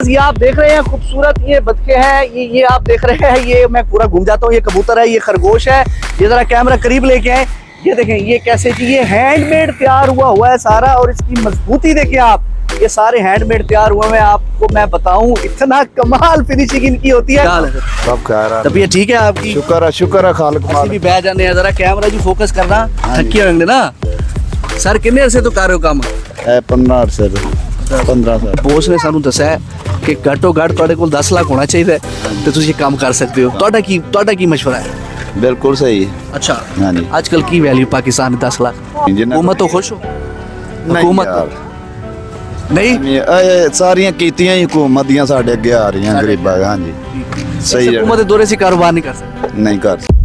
Viewers, ये आप देख रहे हैं खूबसूरत ये बतखे हैं, ये आप देख रहे हैं, ये मैं पूरा घूम जाता हूँ। ये कबूतर है, ये खरगोश है। ये जरा कैमरा करीब लेके आए। ये देखें, ये कैसे कि ये हैंडमेड तैयार हुआ है सारा, और इसकी मजबूती देखें आप। ये सारे हैंडमेड तैयार हुए हैं। आपको मैं बताऊं, इतना कमाल फिनिशिंग इनकी होती है। सब कह रहा तबीयत ठीक है आपकी? शुक्र है खालिक मालिक। भी बह जाने जरा कैमरा जी फोकस करना, थके होंगे ना सर। किन्ने अरसे तो कर रहे हो काम? 15 अरसे 15 साल। बॉस ने सानू दसा है कि घट्टो घट तुहाडे कोल 10 लाख होना चाहिए ते तुसीं काम कर सकते हो। तुहाडा की मशवरा है? बिल्कुल सही है। अच्छा, हाँ जी। आजकल की वैल्यू पाकिस्तान में 10 लाख। हुकूमत तो खुश हो? हुकूमत नहीं, सारियां कीतियां ही हुकूमत दियां साडे अगे आ रही हैं गरीबां। हाँ जी, सही है। हुकूमत दौरे से कारोबार नहीं कर सकती। नहीं कर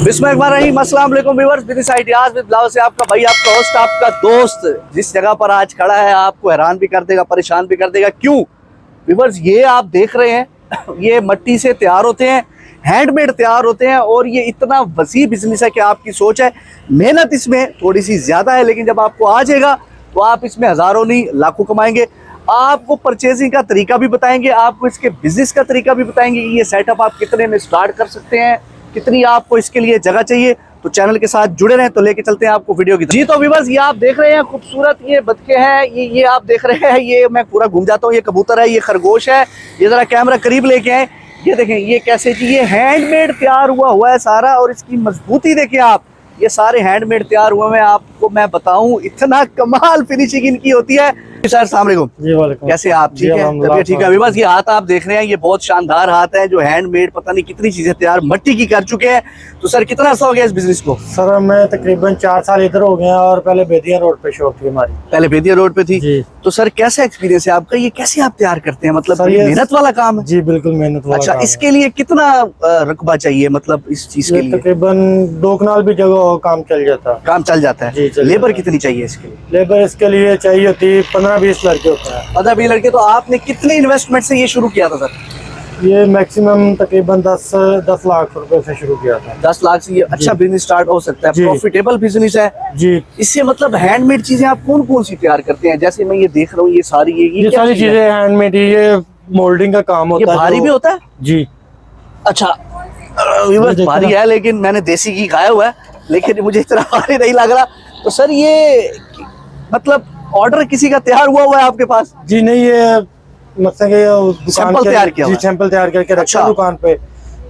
बिस्मिल्लाहिर्रहमानिर्रहीम। अस्सलाम वालेकुम व्यूअर्स, बिदिस आइडियाज विद ब्लाउज से आपका भाई, आपका होस्ट, आपका दोस्त जिस जगह पर आज खड़ा है आपको हैरान भी कर देगा, परेशान भी कर देगा। क्यों व्यूअर्स? ये आप देख रहे हैं, ये मिट्टी से तैयार होते हैं, हैंडमेड तैयार होते हैं, और ये इतना वसी बिजनेस है कि आपकी सोच है, मेहनत इसमें थोड़ी सी ज्यादा है, लेकिन जब आपको आ जाएगा तो आप इसमें हजारों नहीं लाखों कमाएंगे। आपको परचेजिंग का तरीका भी बताएंगे, आपको इसके बिजनेस का तरीका भी बताएंगे कि ये सेटअप आप कितने में स्टार्ट कर सकते हैं, कितनी आपको इसके लिए जगह चाहिए। तो चैनल के साथ जुड़े रहें। तो लेके चलते हैं आपको वीडियो की जी। तो व्यूअर्स, ये आप देख रहे हैं खूबसूरत ये बतखे हैं, ये आप देख रहे हैं, ये मैं पूरा घूम जाता हूँ। ये कबूतर है, ये खरगोश है। ये जरा कैमरा करीब लेके आए। ये देखें, ये कैसे कि ये हैंडमेड तैयार हुआ है सारा, और इसकी मजबूती देखें आप। ये सारे हैंडमेड तैयार हुए हैं। आपको मैं बताऊं, इतना कमाल फिनिशिंग इनकी होती है। सर अस्सलाम वालेकुम। जी वालेकुम। कैसे आप? ठीक है, तबीयत ठीक है? अभी बस ये हाथ आप देख रहे हैं, ये बहुत शानदार हाथ है जो हैंडमेड पता नहीं कितनी चीजें तैयार मिट्टी की कर चुके हैं। तो सर कितना अर्सा हो गया इस बिजनेस को? सर मैं तकरीबन 4 साल इधर हो गए हैं, और पहले बेदिया रोड पे शॉप थी हमारी। पहले बेदिया रोड पे थी जी। तो सर कैसा एक्सपीरियंस है आपका? ये कैसे आप तैयार करते हैं? मतलब ये मेहनत वाला काम है? जी बिल्कुल मेहनत वाला अच्छा, काम है। इसके लिए कितना रकबा चाहिए, मतलब इस चीज के लिए? तकरीबन 2 कनाल भी जगह हो, काम चल जाता है। काम चल जाता है। जी, चल लेबर जाता है। कितनी चाहिए इसके लिए? लेबर इसके लिए चाहिए होती 15-20 लड़के होते हैं। 15-20 लड़के। तो आपने कितने इन्वेस्टमेंट से ये शुरू किया था सर? ये मैक्सिमम तकरीबन 10 लाख रुपए से शुरू किया था। 10 लाख से ये अच्छा बिजनेस स्टार्ट हो सकता है। जी। प्रॉफिटेबल बिजनेस है जी। इससे। मतलब हैंडमेड चीजें आप कौन कौन सी तैयार करते हैं? जैसे मैं ये देख रहा हूँ, ये सारी ये क्या सारी चीज़ है? चीजें हैंडमेड, ये मोल्डिंग का काम ये होता है। भारी भी होता है? जी। अच्छा, भारी है, लेकिन मैंने देसी घी खाया हुआ है, लेकिन मुझे इतना भारी नहीं लग रहा। तो सर ये मतलब ऑर्डर किसी का तैयार हुआ है आपके पास? जी नहीं, ये मतलब दुकान सैंपल तैयार किया हुआ है? सैंपल तैयार करके रखा है दुकान पे।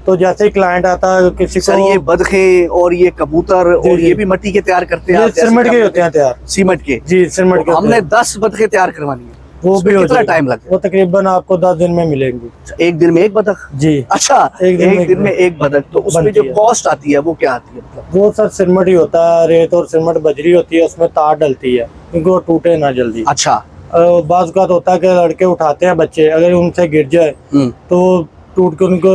तो जैसे ही क्लाइंट आता है किसी सर को। ये बदखे और ये कबूतर और ये भी मिट्टी के तैयार करते हैं? ये सीमेंट के होते हैं तैयार। सीमेंट के? जी सीमेंट के। हमने 10 बदखे तैयार करवानी है, वो भी हो कितना जाएगा। टाइम लगेगा? वो तकरीबन आपको 10 दिन में मिलेंगे। एक दिन में एक बतख? जी। अच्छा, एक दिन में एक बतख। तो उसमें बनती जो है। कॉस्ट आती है वो क्या आती है? मतलब वो सर सीमेंट ही होता है, रेत और सीमेंट बजरी होती है, उसमें तार डलती है क्योंकि वो टूटे ना जल्दी। अच्छा। बाज़ औक़ात होता है कि लड़के उठाते हैं बच्चे, अगर उनसे गिर जाए तो टूट के उनको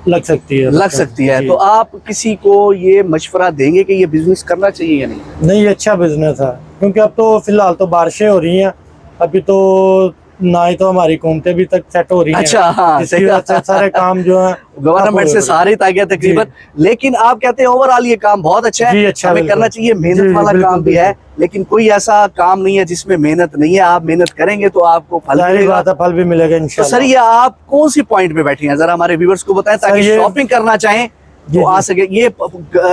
लग सकती है। तो आप किसी को ये मशवरा देंगे कि ये बिजनेस करना चाहिए या नहीं? नहीं, अच्छा बिजनेस है, क्योंकि अब तो फिलहाल तो बारिशें हो रही हैं, अभी तो ना ही तो हमारी हुकूमतें अभी तक सेट हो रही हैं। अच्छा, हाँ, इसकी वजह से सारे काम जो है गवर्नमेंट से सारे आ गया तकरीबन। लेकिन आप कहते हैं ओवरऑल ये काम बहुत अच्छा जी, है, अच्छा हमें बिल्कुल। करना चाहिए। मेहनत वाला काम भी है, लेकिन कोई ऐसा काम नहीं है जिसमें मेहनत नहीं है। आप मेहनत करेंगे तो आपको फल जाहिर मिलेगा। बात है, फल भी मिलेगा तो इंशाल्लाह। सर ये आप कौन सी पॉइंट पे बैठे हैं, जरा हमारे व्यूअर्स को बताएं ताकि सर, ये- शॉपिंग करना चाहें जी, तो आ जी। सके। ये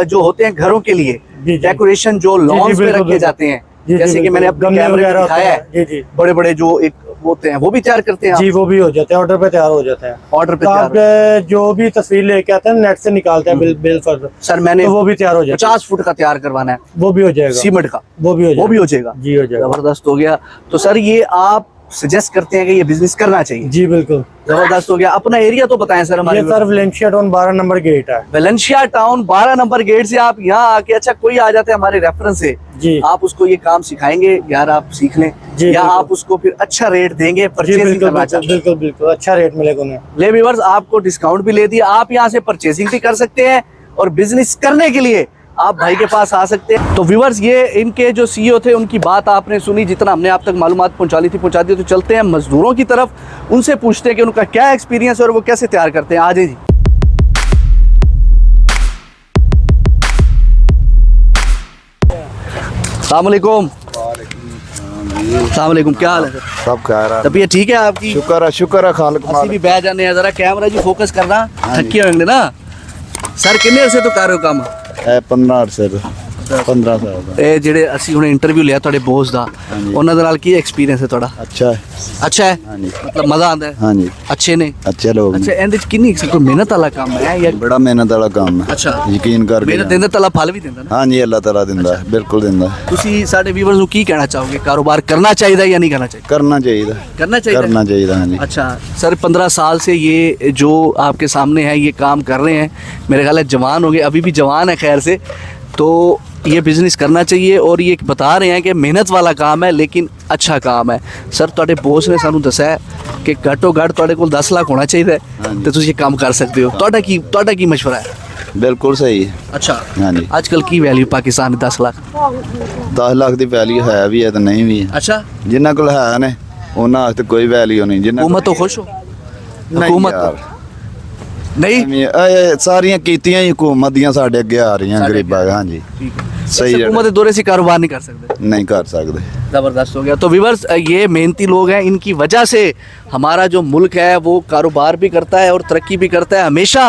जो होते हैं घरों के लिए जी, जी। डेकोरेशन जो लॉन्स पे बिल्कुल, रखे जाते हैं, जी, जैसे कि बिल्कुल। मैंने अपने गमले कैमरे में वगैरह दिखाया होते हैं। जी, जी। बड़े बड़े जो एक होते हैं वो भी तैयार करते हैं? जी वो भी हो जाते हैं, ऑर्डर पे तैयार हो जाते हैं। ऑर्डर पे तो तैयार आप जो भी तस्वीर लेके आते हैं नेट से निकालते हैं बिल फर्द, सर मैंने तो वो भी तैयार हो जाता है। 50 फुट का तैयार करवाना है, वो भी हो जाएगा। सीमेंट का? वो भी हो जाएगा। वो भी हो जाएगा। जी हो जाएगा। जबरदस्त हो गया। तो सर ये आप सजेस्ट करते हैं कि ये बिजनेस करना चाहिए। जी बिल्कुल। जबरदस्त हो गया। अपना एरिया तो बताएं सर हमारे। ये sir Valencia town 12 number gate है। वेलेंशिया टाउन 12 नंबर गेट से आप यहाँ आके, अच्छा कोई आ जाते हैं हमारे रेफरेंस से, जी आप उसको ये काम सिखाएंगे यार आप सीख लें, जी, या बिल्कुल। आप उसको फिर अच्छा रेट देंगे, जी परचेसिंग बिल्कुल करना बिल्कुल चाहते हैं। बिल्कुल बिल्कुल अच्छा रेट मिलेगा उन्हें। ले व्यूअर्स, आपको डिस्काउंट भी ले दिया, आप यहाँ से परचेसिंग भी कर सकते हैं और बिजनेस करने के लिए आप भाई के पास आ सकते हैं। तो व्यूअर्स, ये इनके जो सीईओ थे उनकी बात आपने सुनी, जितना हमने आप तक मालूमात पहुंचानी थी पहुंचा दी। तो चलते हैं मजदूरों की तरफ, उनसे पूछते हैं कि उनका क्या एक्सपीरियंस है और वो कैसे तैयार करते हैं। आ जाइए जी। अस्सलाम वालेकुम। अस्सलाम वालेकुम, क्या हाल है सर? सब कह रहा तबीयत ठीक है आपकी? शुक्र है खालिक ਅਸੀਂ ਵੀ ਬਹਿ ਜਾਂਦੇ ਆ, ਜ਼ਰਾ ਕੈਮਰਾ ਜੀ ਫੋਕਸ ਕਰਨਾ, ਥੱਕੇ ਹੋਣਗੇ ਨਾ ਸਰ। ਕਿੰਨੇ ਅਰਸੇ ਤੋਂ ਕਰ ਰਹੇ ਹੋ ਕੰਮ? ਇਹ 15 ਅਰਸੇ ਤੋਂ 15 ਸਾਲ ਦਾ। ਇਹ ਜਿਹੜੇ ਅਸੀਂ ਹੁਣ ਇੰਟਰਵਿਊ ਲਿਆ ਤੁਹਾਡੇ ਬੌਸ ਦਾ, ਉਹਨਾਂ ਦੇ ਨਾਲ ਕੀ ਐਕਸਪੀਰੀਅੰਸ ਹੈ ਤੁਹਾਡਾ? ਅੱਛਾ ਹੈ। ਅੱਛਾ ਹੈ, ਹਾਂਜੀ ਮਤਲਬ ਮਜ਼ਾ ਆਉਂਦਾ ਹੈ? ਹਾਂਜੀ ਅੱਛੇ ਨੇ? ਅੱਛੇ ਲੋਕ ਅੱਛਾ, ਨੇ। ਇਹਦੇ ਚ ਕਿੰਨੀ ਕੋਈ ਮਿਹਨਤ ਵਾਲਾ ਕੰਮ ਹੈ ਜਾਂ ਬੜਾ ਮਿਹਨਤ ਵਾਲਾ ਕੰਮ ਹੈ। ਅੱਛਾ, ਯਕੀਨ ਕਰ ਮਿਹਨਤ ਦਿੰਦਾ ਤਾਲਾ ਫਲ ਵੀ ਦਿੰਦਾ ਨਾ? ਹਾਂਜੀ ਅੱਲਾਹ ਤਾਲਾ ਦਿੰਦਾ ਹੈ, ਬਿਲਕੁਲ ਦਿੰਦਾ ਹੈ। ਤੁਸੀਂ ਸਾਡੇ ਵੀਵਰਸ ਨੂੰ ਕੀ ਕਹਿਣਾ ਚਾਹੋਗੇ? ਕਾਰੋਬਾਰ ਕਰਨਾ ਚਾਹੀਦਾ ਜਾਂ नहीं करना चाहिए? करना चाहिए करना चाहिए। करना चाहिए हाँ जी। अच्छा सर, 15 साल से ये जो आपके सामने है ये काम कर रहे हैं, मेरे ख्याल है जवान हो गए, अभी भी जवान है खैर से, तो ये बिज़नेस करना चाहिए। और ये बता रहे हैं कि मेहनत वाला काम है लेकिन अच्छा काम है। सर ਤੁਹਾਡੇ ਬੌਸ ਨੇ ਸਾਨੂੰ ਦੱਸਿਆ ਹੈ ਕਿ ਘੱਟੋ ਘੱਟ ਤੁਹਾਡੇ ਕੋਲ 10 ਲੱਖ ਹੋਣਾ ਚਾਹੀਦਾ ਹੈ ਤੇ ਤੁਸੀਂ ਇਹ ਕੰਮ ਕਰ ਸਕਦੇ ਹੋ। ਤੁਹਾਡਾ ਕੀ ਮਸ਼ਵਰਾ ਹੈ? ਬਿਲਕੁਲ ਸਹੀ ਹੈ। अच्छा, हाँ जी। आजकल की वैल्यू पाकिस्तान में 10 लाख? 10 ਲੱਖ ਦੀ ਵੈਲਿਊ ਹੈ ਵੀ ਹੈ ਤੇ ਨਹੀਂ ਵੀ ਹੈ। अच्छा, ਜਿਨ੍ਹਾਂ ਕੋਲ ਹੈ ਨੇ ਉਹਨਾਂ ਵਾਸਤੇ ਕੋਈ ਵੈਲਿਊ ਨਹੀਂ। ਜਿਨ੍ਹਾਂ हुकूमत तो खुश हो? ਨਹੀਂ हुकूमत ਯਾਰ, नहीं? ਇਹ ਸਾਰੀਆਂ ਕੀਤੀਆਂ ਹੀ ਹੁਕੂਮਤ ਦੀਆਂ ਸਾਡੇ ਅੱਗੇ ਆ ਰਹੀਆਂ ਸਾਡੇ ਗਰੀਬਾਂ। ਅੱਗੇ। ਹਾਂਜੀ ठीक है। सही है। हुकूमत के दौरे से कारोबार नहीं कर सकते? ਨਹੀਂ ਕਰ ਸਕਦੇ। ज़बरदस्त हो गया। तो व्यूअर्स, ये मेहनती लोग हैं, इनकी वजह से हमारा जो मुल्क है वो कारोबार भी करता है और तरक्की भी करता है। हमेशा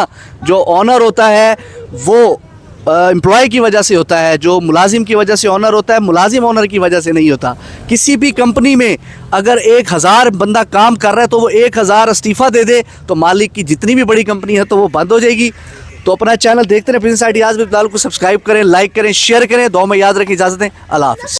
जो ऑनर होता है वो एम्प्लॉय की वजह से होता है, जो मुलाजिम की वजह से ऑनर होता है, मुलाजिम ऑनर की वजह से नहीं होता। किसी भी कंपनी में अगर 1000 बंदा काम कर रहा है तो वो 1000 इस्तीफ़ा दे दे तो मालिक की जितनी भी बड़ी कंपनी है तो वो बंद हो जाएगी। तो अपना चैनल देखते रहे बिजनेस आइडियाज़ विद बिलाल को सब्सक्राइब करें, लाइक करें, शेयर करें। दुआ में याद रखें। इजाज़त दें। अल्लाह हाफ़िज़।